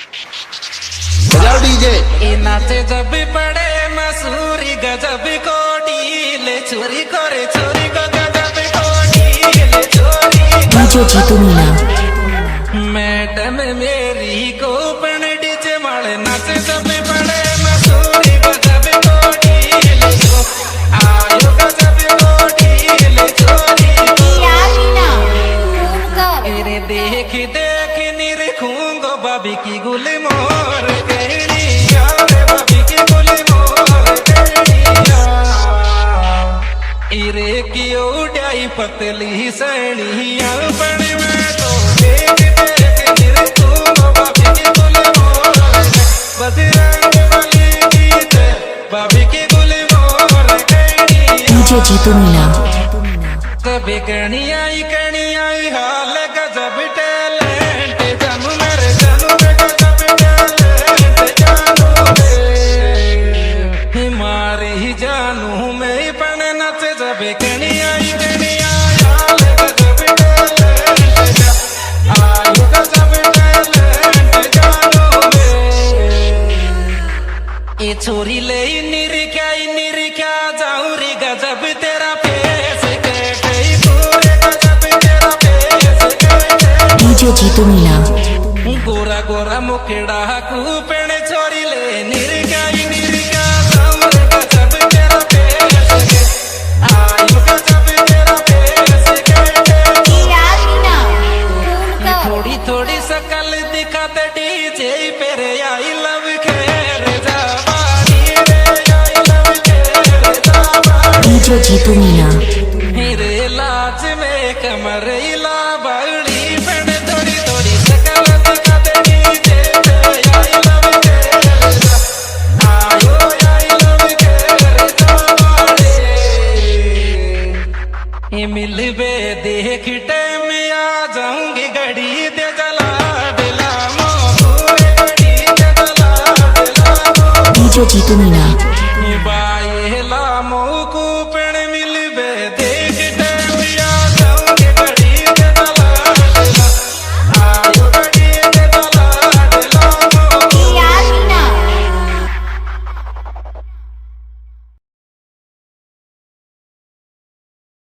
बजाओ डीजे। नाचे जब पड़े मसूरी गजब कोटी ले चोरी करे चोरी को गजब कोटी ले चोरी डीजे जीतू मीना। मैडम मेरी को पण डीजे माले नाचे जब पड़े मसूरी गजब कोटी ले चो आयो गजब कोटी ले चोरी तेरे देख देख निरखूंगो बाबी की गुल मोर पतली सैनिया बन में तो देख देख निरखूंगो बाबी की गुल मोर बजरंग बली गीत बाबी की गुल मोर डीजे जीतू मीना। सबे कणियाई हाल गजब टैलेंट जानू मेरे जानू में गजब टैलेंट जानू रे मारे ही जानू मैं पण नच सबे कणियाई हाल गजब टैलेंट आयु गजब टैलेंट जानू रे ये छोरी ले निरख्या जाऊं रे गजब तेरा डीजे जीतू मीना। गोरा गोरा मुखड़ा कूपण छोरी ले निरख्या जाऊं रे गजब तेरा फेस आयु गजब तेरा फेस थोड़ी थोड़ी शकल दिखाते डीजे पर आई लव खेर जावानी रे आई लव खेर जावानी डीजे जीतू मीना। मेरे लाज में कमर इला बड़ी पण थोड़ी थोड़ी शकल दिखाते डीजे पे आई लव खेर आयो आई लव खेर जावानी ये मिलबे देख टाइम आ जाऊंगी घड़ी दे जला दिला मो घड़ी दे जला दिला डीजे जीतू मीना।